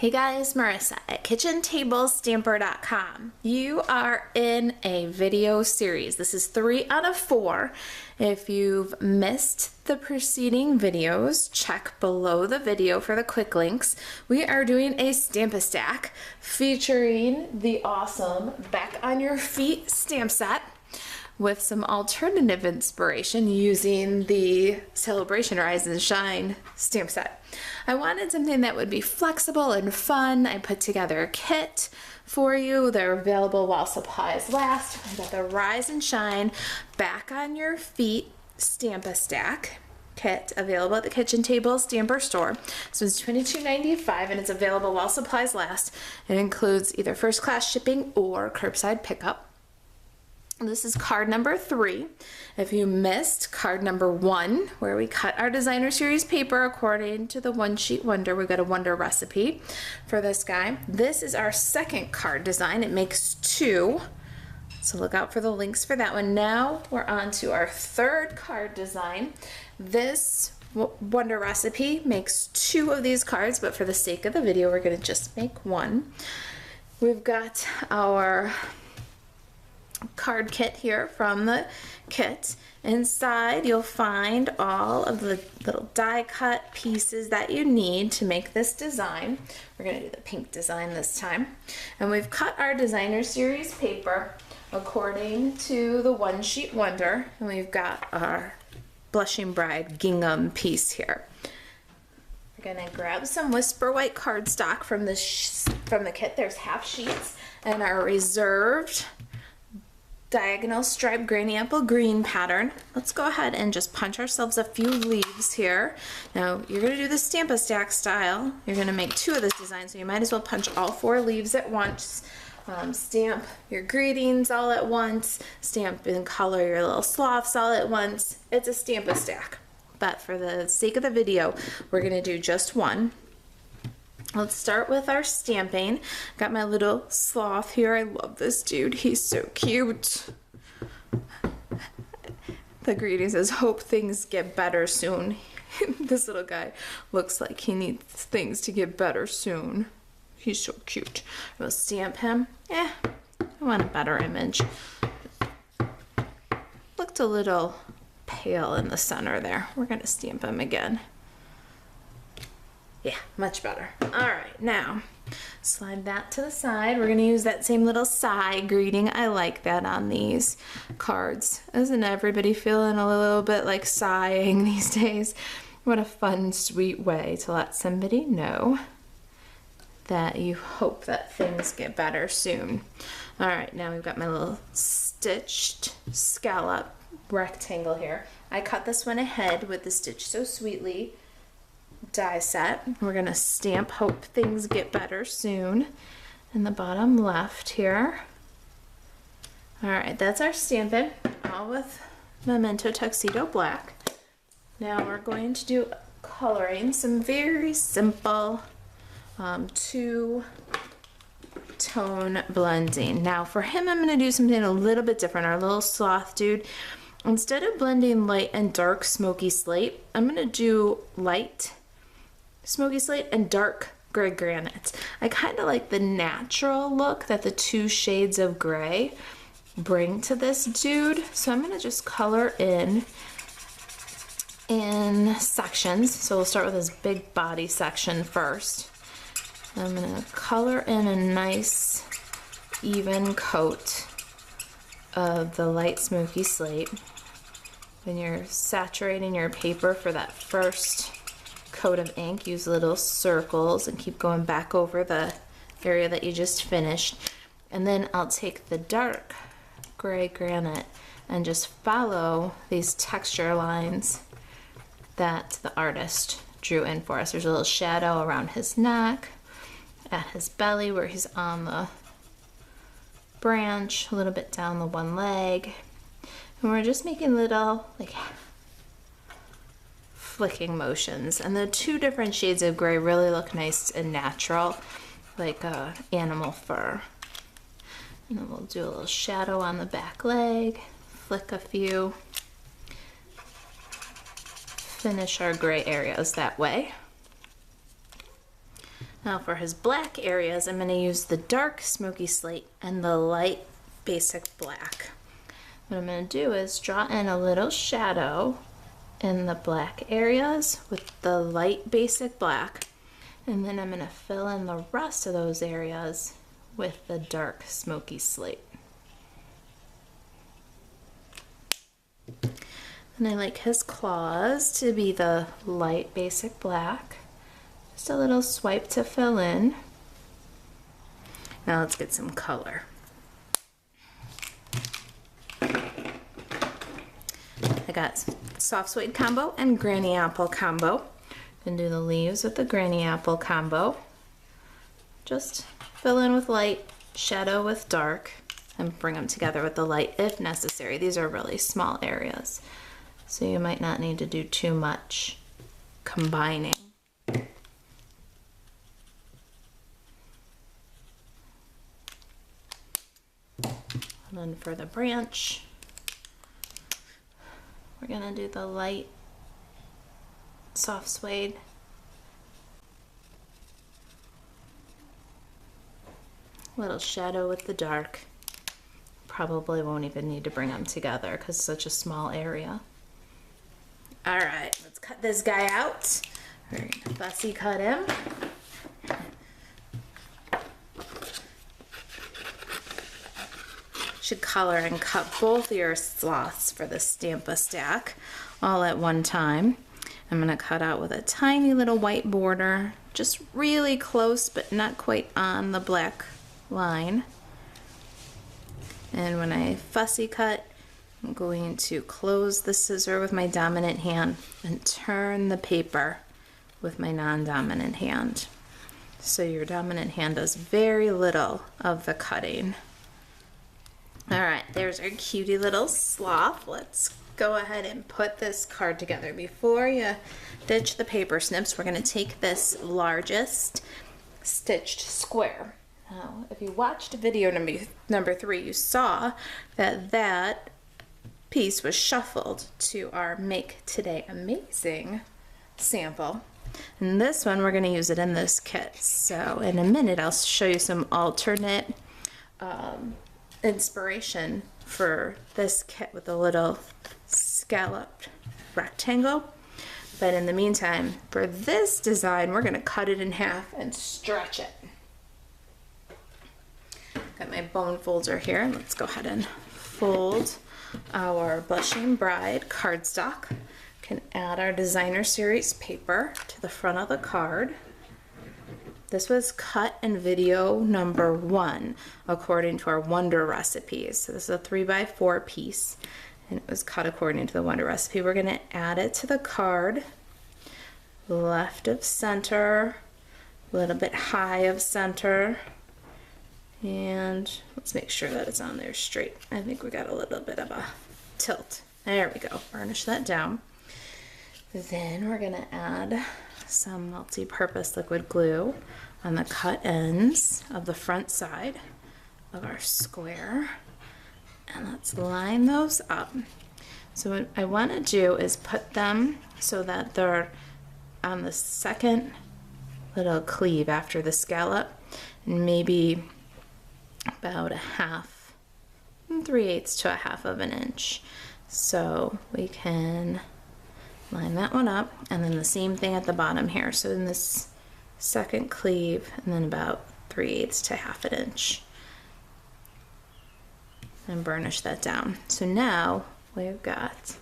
Hey guys, Marissa at KitchenTablesStamper.com. You are in a video series. This is 3 out of 4. If you've missed the preceding videos, check below the video for the quick links. We are doing a Stamp-A-Stack featuring the awesome Back on Your Feet stamp set with some alternative inspiration using the Celebration Rise and Shine stamp set. I wanted something that would be flexible and fun. I put together a kit for you. They're available while supplies last. I got the Rise and Shine Back on Your Feet Stamp-A-Stack kit available at the Kitchen Table Stamper store. So it's $22.95 and it's available while supplies last. It includes either first class shipping or curbside pickup. This is card number 3. If you missed card number 1, where we cut our designer series paper according to the One Sheet Wonder, we got a wonder recipe for this guy. This is our second card design. It makes 2, so look out for the links for that one. Now we're on to our third card design. This wonder recipe makes 2 of these cards, but for the sake of the video, we're going to just make 1. We've got our card kit here from the kit. Inside you'll find all of the little die cut pieces that you need to make this design. We're going to do the pink design this time. And we've cut our designer series paper according to the One Sheet Wonder, and we've got our Blushing Bride gingham piece here. We're going to grab some Whisper White cardstock from the kit. There's half sheets, and our reserved diagonal striped granny apple green pattern. Let's go ahead and just punch ourselves a few leaves here. Now you're going to do the Stamp-A-Stack style. You're going to make 2 of this design, so you might as well punch all 4 leaves at once. Stamp your greetings all at once. Stamp and color your little sloths all at once. It's a Stamp-A-Stack, but for the sake of the video, we're going to do just 1. Let's start with our stamping. Got my little sloth here. I love this dude. He's so cute. The greeting says, hope things get better soon. This little guy looks like he needs things to get better soon. He's so cute. We'll stamp him. I want a better image. Looked a little pale in the center there. We're going to stamp him again. Yeah, much better. All right, now slide that to the side. We're gonna use that same little sigh greeting. I like that on these cards. Isn't everybody feeling a little bit like sighing these days? What a fun, sweet way to let somebody know that you hope that things get better soon. All right, now we've got my little stitched scallop rectangle here. I cut this one ahead with the Stitch So Sweetly die set. We're gonna stamp hope things get better soon in the bottom left here. All right, that's our stamping, all with Memento Tuxedo Black. Now we're going to do coloring, some very simple 2-tone blending. Now for him, I'm gonna do something a little bit different. Our little sloth dude, instead of blending light and dark smoky slate, I'm gonna do light smoky slate and dark gray granite. I kind of like the natural look that the 2 shades of gray bring to this dude, so I'm going to just color in sections. So we'll start with this big body section first. I'm going to color in a nice even coat of the light smoky slate. When you're saturating your paper for that first coat of ink, use little circles and keep going back over the area that you just finished. And then I'll take the dark gray granite and just follow these texture lines that the artist drew in for us. There's a little shadow around his neck, at his belly where he's on the branch, a little bit down the one leg. And we're just making little like flicking motions, and the 2 different shades of gray really look nice and natural, like animal fur. And then we'll do a little shadow on the back leg, flick a few, finish our gray areas that way. Now for his black areas, I'm going to use the dark smoky slate and the light basic black. What I'm going to do is draw in a little shadow in the black areas with the light basic black, and then I'm going to fill in the rest of those areas with the dark smoky slate. And I like his claws to be the light basic black. Just a little swipe to fill in. Now let's get some color. I got soft suede combo and granny apple combo. And do the leaves with the granny apple combo. Just fill in with light, shadow with dark, and bring them together with the light if necessary. These are really small areas, so you might not need to do too much combining. And then for the branch, we're gonna do the light soft suede, little shadow with the dark. Probably won't even need to bring them together because it's such a small area. All right, let's cut this guy out. We're gonna fussy cut him. Should color and cut both your slots for the Stampa stack all at one time. I'm gonna cut out with a tiny little white border, just really close but not quite on the black line. And when I fussy cut, I'm going to close the scissor with my dominant hand and turn the paper with my non-dominant hand. So your dominant hand does very little of the cutting. All right, there's our cutie little sloth. Let's go ahead and put this card together. Before you ditch the paper snips, we're going to take this largest stitched square. Now, if you watched video number 3, you saw that that piece was shuffled to our Make Today Amazing sample. And this one, we're going to use it in this kit. So in a minute, I'll show you some alternate inspiration for this kit with a little scalloped rectangle. But in the meantime, for this design, we're going to cut it in half and stretch it. Got my bone folder here. Let's go ahead and fold our Blushing Bride cardstock. Can add our designer series paper to the front of the card. This was cut in video number 1 according to our Wonder recipes. So this is a 3x4 piece and it was cut according to the Wonder recipe. We're going to add it to the card, left of center, a little bit high of center, and let's make sure that it's on there straight. I think we got a little bit of a tilt. There we go. Burnish that down. Then we're going to add some multi-purpose liquid glue on the cut ends of the front side of our square, and let's line those up. So what I want to do is put them so that they're on the second little cleave after the scallop, and maybe about 3/8 to 1/2 of an inch. So we can line that one up, and then the same thing at the bottom here. So in this second cleave, and then about 3/8 to 1/2 an inch, and burnish that down. So now we've got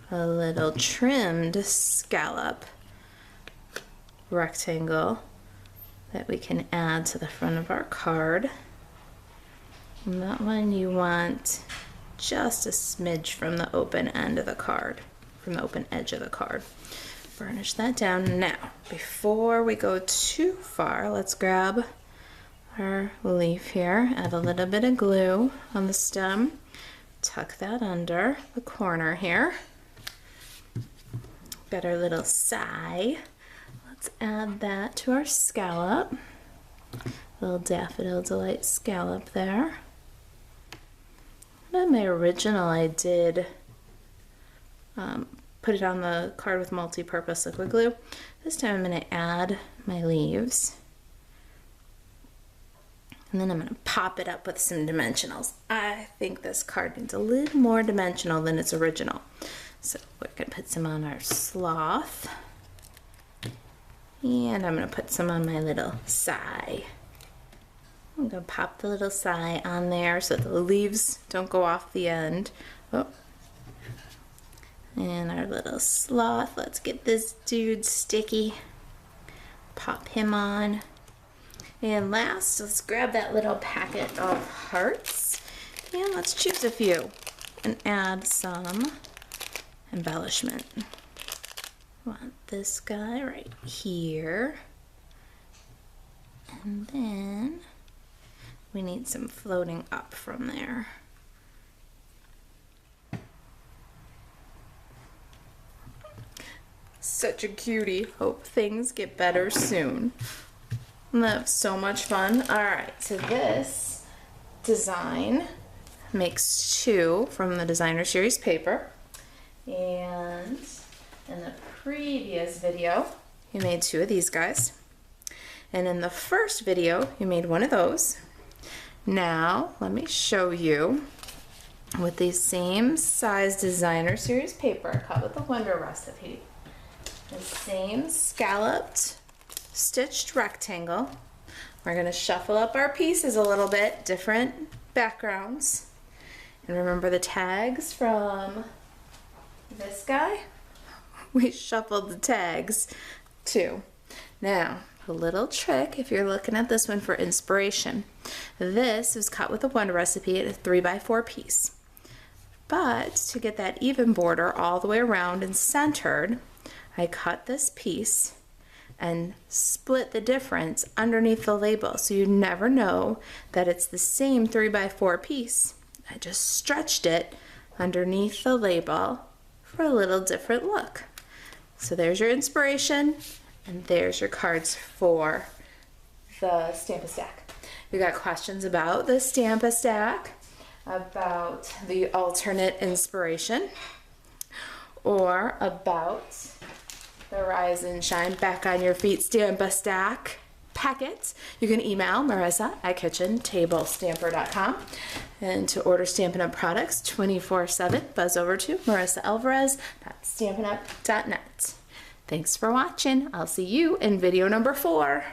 a little trimmed scallop rectangle that we can add to the front of our card. And that one you want just a smidge from the open end of the card, from the open edge of the card. Burnish that down. Now, before we go too far, let's grab our leaf here, add a little bit of glue on the stem, tuck that under the corner here. Got our little sigh. Let's add that to our scallop. Little Daffodil Delight scallop there. And my original, I did put it on the card with multi-purpose liquid glue. This time I'm going to add my leaves. And then I'm going to pop it up with some dimensionals. I think this card needs a little more dimensional than its original. So we're going to put some on our sloth. And I'm going to put some on my little sigh. I'm going to pop the little sigh on there so the leaves don't go off the end. Oh. And our little sloth. Let's get this dude sticky. Pop him on. And last, let's grab that little packet of hearts. And let's choose a few and add some embellishment. Want this guy right here. And then we need some floating up from there. Such a cutie. Hope things get better soon. That's so much fun. All right, so this design makes 2 from the designer series paper. And in the previous video, you made 2 of these guys. And in the first video, you made 1 of those. Now, let me show you with the same size designer series paper cut with the Wonder Recipe. The same scalloped stitched rectangle. We're going to shuffle up our pieces a little bit, different backgrounds. And remember the tags from this guy? We shuffled the tags too. Now, a little trick if you're looking at this one for inspiration. This is cut with a Wonder Recipe at a 3x4 piece. But to get that even border all the way around and centered, I cut this piece and split the difference underneath the label so you never know that it's the same 3x4 piece. I just stretched it underneath the label for a little different look. So there's your inspiration, and there's your cards for the Stamp-A-Stack. If you got questions about the Stamp-A-Stack, about the alternate inspiration, or about the Rise and Shine Back on Your Feet Stamp-A-Stack packets, you can email Marisa at kitchentablestamper.com. And to order Stampin' Up! Products 24/7, buzz over to Marisa Alvarez at stampinup.net. Thanks for watching. I'll see you in video number 4.